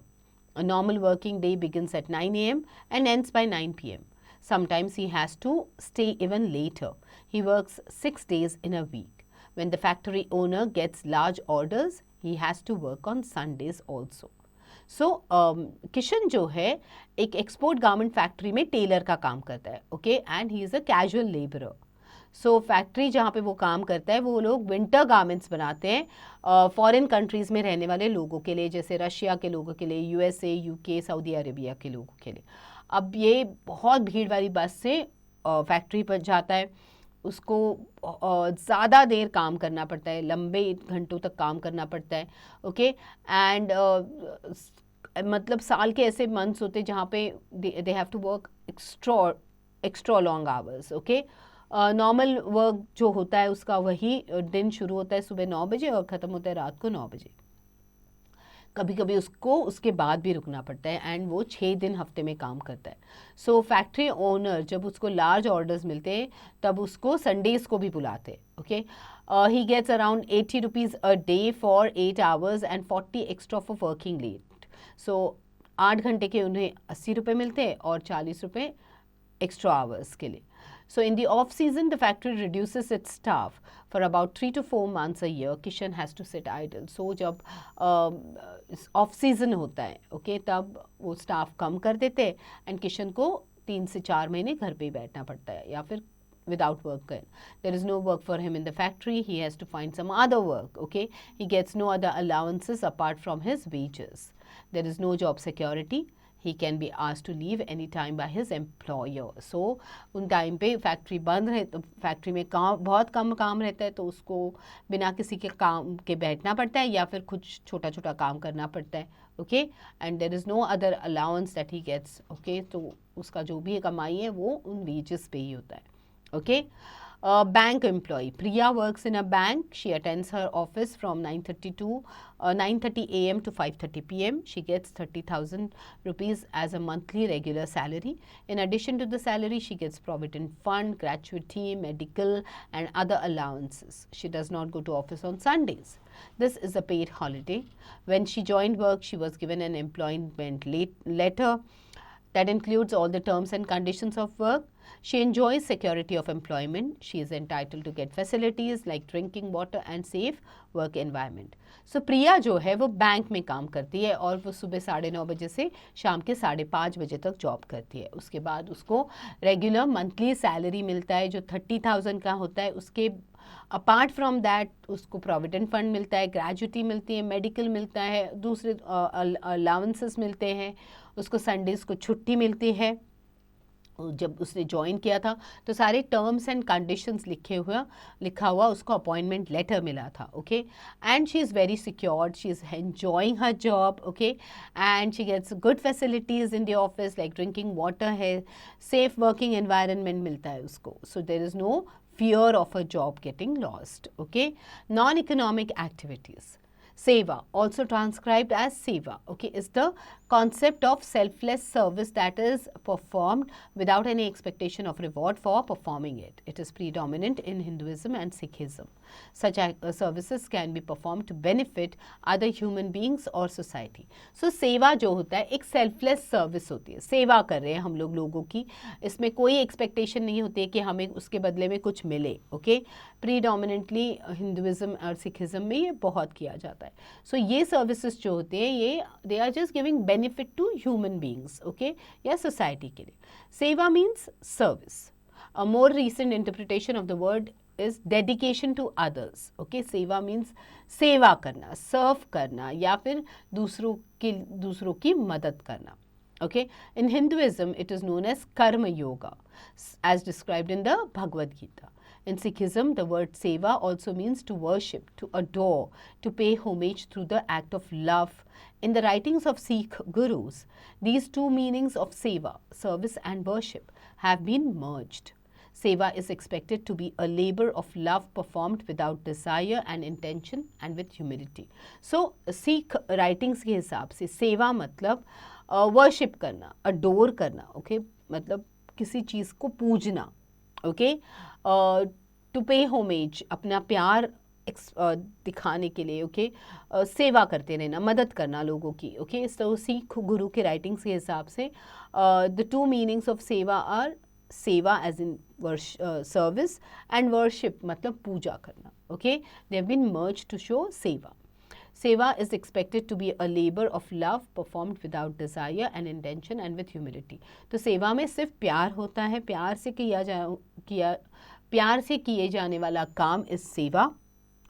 A normal working day begins at 9 a.m. and ends by 9 p.m. Sometimes he has to stay even later. He works 6 days in a week. When the factory owner gets large orders, he has to work on Sundays also. So, Kishan जो है एक export garment factory में Taylor का काम करता है, okay, and he is a casual labourer. So factory जहाँ पे वो काम करता है वो लोग विंटर गारमेंट्स बनाते हैं फॉरेन कंट्रीज़ में रहने वाले लोगों के लिए, जैसे रशिया के लोगों के लिए, यूएसए, यूके, सऊदी अरेबिया के लोगों के लिए. अब ये बहुत भीड़ वाली बस से फैक्ट्री पर जाता है, उसको ज़्यादा देर काम करना पड़ता है, लंबे घंटों तक काम करना पड़ता है, ओके, एंड मतलब साल के ऐसे मंथ्स होते हैं जहाँ पे they have to work extra long hours, okay. Normal work जो होता है उसका वही दिन शुरू होता है सुबह 9 बजे और ख़त्म होता है रात को 9 बजे. कभी कभी उसको उसके बाद भी रुकना पड़ता है एंड वो 6 दिन हफ्ते में काम करता है. सो फैक्ट्री ओनर जब उसको लार्ज ऑर्डर्स मिलते हैं तब उसको संडेज को भी बुलाते हैं, okay. He gets around 80 rupees a day for 8 hours and 40 extra for working late. So 8 घंटे के उन्हें 80 रुपये मिलते हैं और 40 रुपये एक्स्ट्रा आवर्स के लिए. So in the off season, the factory reduces its staff for about 3 to 4 months a year. Kishan has to sit idle. So जब off season होता है, okay, तब वो staff कम कर देते हैं and किशन को 3 से 4 महीने घर पे ही बैठना पड़ता है या फिर without work. There is no work for him in the factory. He has to find some other work, okay. He gets no other allowances apart from his wages. There is no job security. He can be asked to leave any time by his employer. So उन time पे factory बंद है तो factory में काम बहुत कम काम रहता है तो उसको बिना किसी के काम के बैठना पड़ता है या फिर कुछ छोटा छोटा काम करना पड़ता है, okay. And there is no other allowance that he gets, okay. तो उसका जो भी कमाई है वो उन वेजेस पे ही होता है, okay. Bank employee. Priya works in a bank. She attends her office from 9:30 a.m. to 5:30 p.m. She gets 30,000 rupees as a monthly regular salary. In addition to the salary, she gets provident fund, gratuity, medical, and other allowances. She does not go to office on Sundays. This is a paid holiday. When she joined work, she was given an employment letter that includes all the terms and conditions of work. She enjoys security of employment. She is entitled to get facilities like drinking water and safe work environment. So प्रिया जो है वो bank में काम करती है और वो सुबह 9:30 बजे से शाम के 5:30 बजे तक जॉब करती है. उसके बाद उसको रेगुलर मंथली सैलरी मिलता है जो 30,000 का होता है. उसके अपार्ट फ्रॉम दैट उसको प्रोविडेंट फंड मिलता है, ग्रेजुटी मिलती है, मेडिकल मिलता है, दूसरे अलाउंसेस मिलते हैं, उसको संडेज़ को छुट्टी मिलती है। जब उसने ज्वाइन किया था तो सारे टर्म्स एंड कंडीशंस लिखा हुआ उसको अपॉइंटमेंट लेटर मिला था, okay. And she is very secured, she is enjoying her job, okay. And she gets good facilities in the office like drinking water है, सेफ वर्किंग एनवायरनमेंट मिलता है उसको, so there is no fear of a job getting lost, okay. Non-economic activities. Seva, also transcribed as seva, okay, is the concept of selfless service that is performed without any expectation of reward for performing it. It is predominant in Hinduism and Sikhism. Such services can be performed to benefit other human beings or society. So सेवा जो होता है एक selfless service होती है, सेवा कर रहे हैं हम लोगों की, इसमें कोई expectation नहीं होती है कि हमें उसके बदले में कुछ मिले, okay. प्रीडोमिनेंटली हिंदुइज्म और सिखिज्म में ये बहुत किया जाता है। सो ये सर्विसेज जो होते हैं ये they are just giving benefit to human beings, okay, या सोसाइटी के लिए। Seva means service. A more recent interpretation of the word is dedication to others, okay. Seva means seva करना, सर्व करना, या फिर दूसरों की मदद करना, okay. In Hinduism it is known as karma yoga as described in the Bhagavad Gita. In Sikhism the word seva also means to worship, to adore, to pay homage through the act of love. In the writings of Sikh gurus, these two meanings of seva, service and worship, have been merged. Seva is expected to be a labor of love performed without desire and intention and with humility. So Sikh writings के हिसाब से सेवा मतलब worship करना, adore करना, okay, मतलब किसी चीज़ को पूजना, ओके, टू पे होमेज, अपना प्यार दिखाने के लिए, ओके, सेवा करते रहना, मदद करना लोगों की, ओके। तो सिख गुरु के राइटिंग्स के हिसाब से the two meanings of seva are seva as in service and worship मतलब पूजा करना, okay. They have been merge to show seva. Seva is expected to be a labor of love performed without desire and intention and with humility. तो सेवा में सिर्फ प्यार होता है, प्यार से किए जाने वाला काम इस सेवा,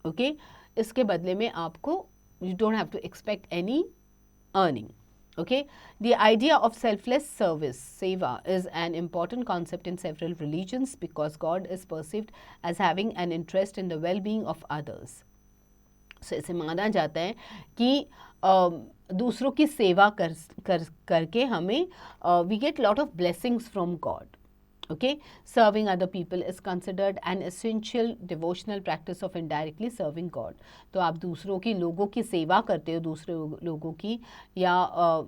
ओके। इसके बदले में आपको you don't have to expect any earning, okay. The idea of selfless service, seva, is an important concept in several religions because God is perceived as having an interest in the well-being of others. So, इसे माना जाता है कि दूसरों की सेवा करके हमें we get lot of blessings from God, okay. Serving other people is considered an essential devotional practice of indirectly serving God. तो आप दूसरों की लोगों की सेवा करते हो, दूसरे लोगों की, या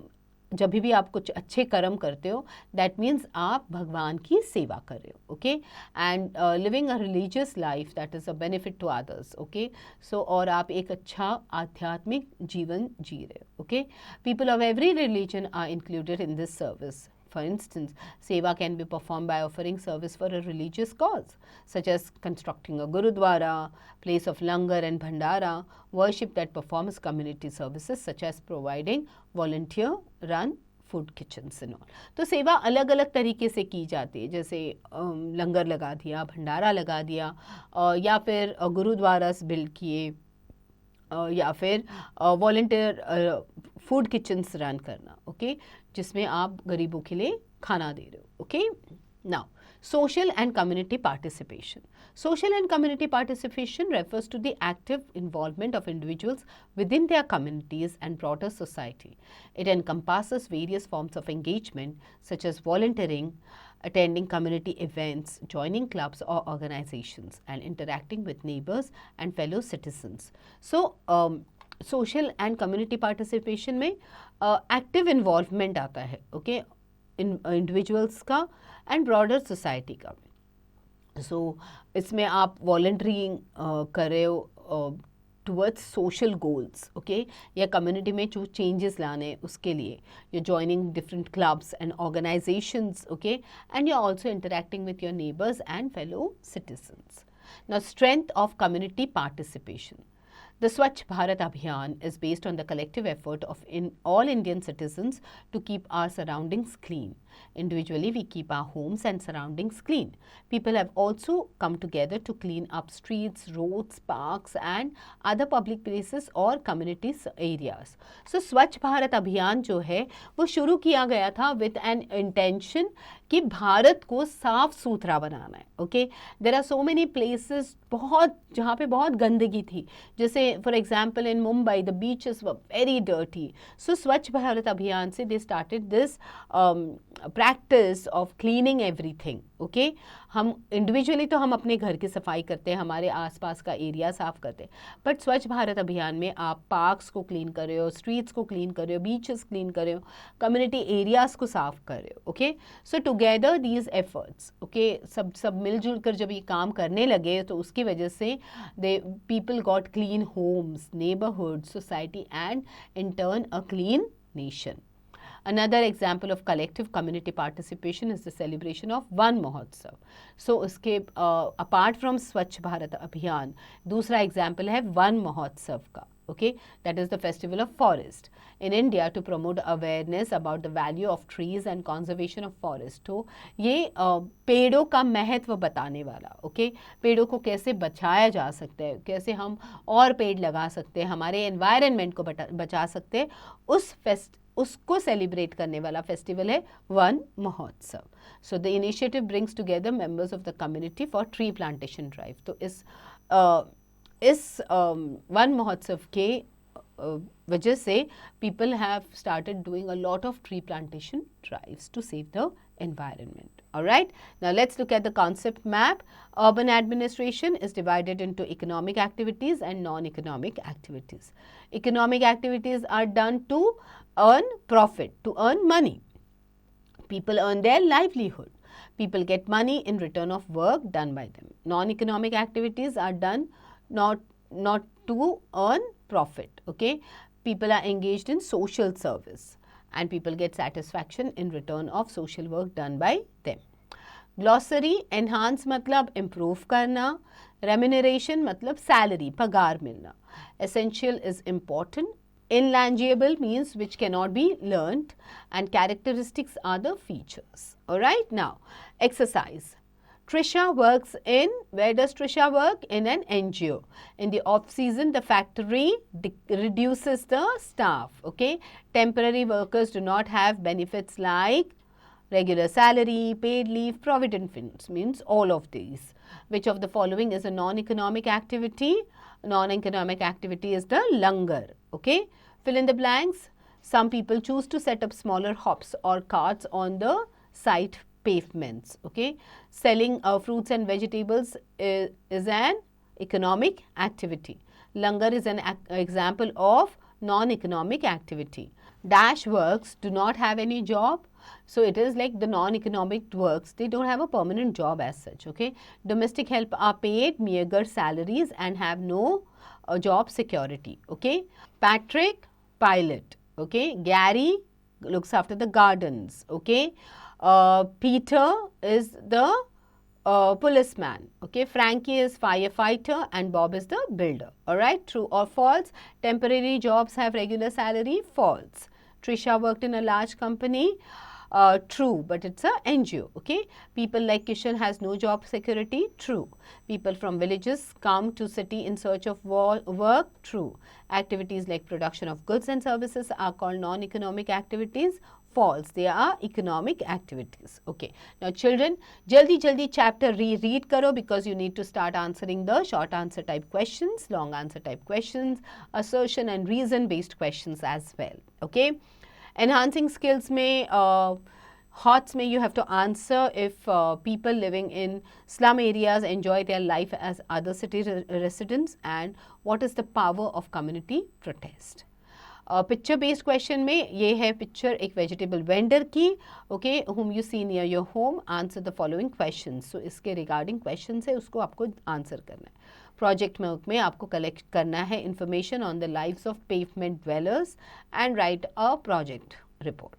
जब भी आप कुछ अच्छे कर्म करते हो, दैट मीन्स आप भगवान की सेवा कर रहे हो, okay. And living a religious life that is a benefit to others, okay. So और आप एक अच्छा आध्यात्मिक जीवन जी रहे हो, okay. People of every religion are included in this service. For instance, seva can be performed by offering service for a religious cause, such as constructing a gurudwara, place of langar and bhandara, worship that performs community services such as providing volunteer-run food kitchens and all. तो सेवा अलग अलग तरीके से की जाती है, जैसे लंगर लगा दिया, भंडारा लगा दिया, या फिर गुरुद्वारा बिल्ड किए, या फिर वॉलंटियर फूड किचन्स रन करना, ओके, जिसमें आप गरीबों के लिए खाना दे रहे हो, okay. Now social and community participation. Social and community participation refers to the active involvement of individuals within their communities and broader society. It encompasses various forms of engagement such as volunteering, attending community events, joining clubs or organizations, and interacting with neighbors and fellow citizens. So, social and community participation में active involvement आता है, okay, individuals का and broader society का. So इसमें आप volunteering कर रहे हो टुवर्ड्स सोशल गोल्स, ओके, या कम्युनिटी में जो चेंजेस लाने उसके लिए you joining different clubs and organisations, okay, and you are also interacting with your neighbours and fellow citizens. Now, strength of community participation. The Swachh Bharat Abhiyan is based on the collective effort of all Indian citizens to keep our surroundings clean. Individually, we keep our homes and surroundings clean. People have also come together to clean up streets, roads, parks and other public places or communities areas. So Swachh Bharat Abhiyan जो है वो शुरू किया गया था with an intention कि भारत को साफ सुथरा बनाना है. Okay, there are so many places बहुत जहाँ पे बहुत गंदगी थी, जैसे for example in Mumbai the beaches were very dirty. So Swachh Bharat Abhiyan से they started this practice of cleaning everything. Okay, हम इंडिविजुअली तो हम अपने घर की सफाई करते हैं, हमारे आसपास का एरिया साफ करते हैं, बट स्वच्छ भारत अभियान में आप पार्क्स को क्लीन कर रहे हो, स्ट्रीट्स को क्लीन कर रहे हो, बीचेस क्लीन कर रहे हो, कम्युनिटी एरियाज को साफ कर रहे हो. Okay, so together these efforts, okay, सब मिलजुल कर जब ये काम करने लगे तो उसकी वजह से they people got clean homes, neighbourhood, society and in turn a clean nation. Another example of collective community participation is the celebration of Van Mahotsav. So उसके apart from Swachh Bharat Abhiyan, दूसरा example है Van Mahotsav का. Okay, that is the festival of forest in India to promote awareness about the value of trees and conservation of forest. तो ये पेड़ों का महत्व बताने वाला. ओके, पेड़ों को कैसे बचाया जा सकता है, कैसे हम और पेड़ लगा सकते हैं, हमारे एनवायरनमेंट को बचा सकते हैं, उसको सेलिब्रेट करने वाला फेस्टिवल है Van Mahotsav. So the initiative brings together members of the community for tree plantation drive. तो इस वन महोत्सव के वजह से people have started doing a lot of tree plantation drives to save the environment. All right, now let's look at the concept map. Urban administration is divided into economic activities and non-economic activities. Economic activities are done to earn profit, to earn money. People earn their livelihood. People get money in return of work done by them. Non-economic activities are done not to earn profit. Okay, people are engaged in social service and people get satisfaction in return of social work done by them. Glossary: enhance मतलब improve करना, remuneration मतलब salary, पगार मिलना, essential is important, intangible means which cannot be learnt, and characteristics are the features. Alright, now exercise. Trisha works in, where does Trisha work? In an NGO. In the off season, the factory reduces the staff. Okay, temporary workers do not have benefits like regular salary, paid leave, provident funds, means all of these. Which of the following is a non-economic activity? Non-economic activity is the langar. Okay, fill in the blanks. Some people choose to set up smaller hops or carts on the site pavements. Okay, selling fruits and vegetables is an economic activity. Langar is an example of non-economic activity. Dash works do not have any job, so it is like the non-economic works, they don't have a permanent job as such. Okay, domestic help are paid meager salaries and have no job security. Okay, Patrick, pilot. Okay, Gary looks after the gardens. Okay, Peter is the policeman. Okay, Frankie is firefighter and Bob is the builder. Alright, true or false? Temporary jobs have regular salary. False. Trisha worked in a large company. True, but it's a NGO. Okay, people like Kishan has no job security. True. People from villages come to city in search of work. True. Activities like production of goods and services are called non-economic activities. False, they are economic activities. Okay, now children, jaldi chapter read karo because you need to start answering the short answer type questions, long answer type questions, assertion and reason based questions as well. Okay, enhancing skills may HOTS may you have to answer if people living in slum areas enjoy their life as other city residents, and what is the power of community protest. Picture based question में ये है picture एक vegetable vendor की. Okay, whom you see near your home, answer the following questions. So इसके regarding question है, उसको आपको answer करना है. प्रोजेक्ट में आपको कलेक्ट करना है information on the lives of pavement dwellers and write a project report.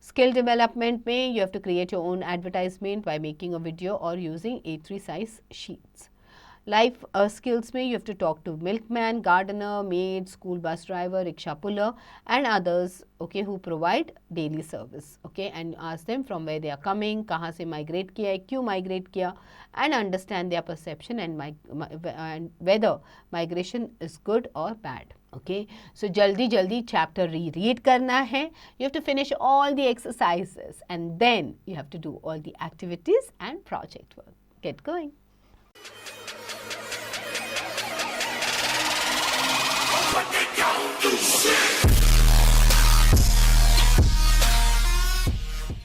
Skill development में you have to create your own advertisement by making a video और using A3 size sheets. Life skills में you have to talk to milkman, gardener, maid, school bus driver, rickshaw puller and others, okay, who provide daily service, okay, and ask them from where they are coming, कहाँ से migrate किया है, क्यों migrate किया, and understand their perception and whether migration is good or bad, okay. So जल्दी जल्दी chapter read करना है. You have to finish all the exercises and then you have to do all the activities and project work. Get going. What they gon' do?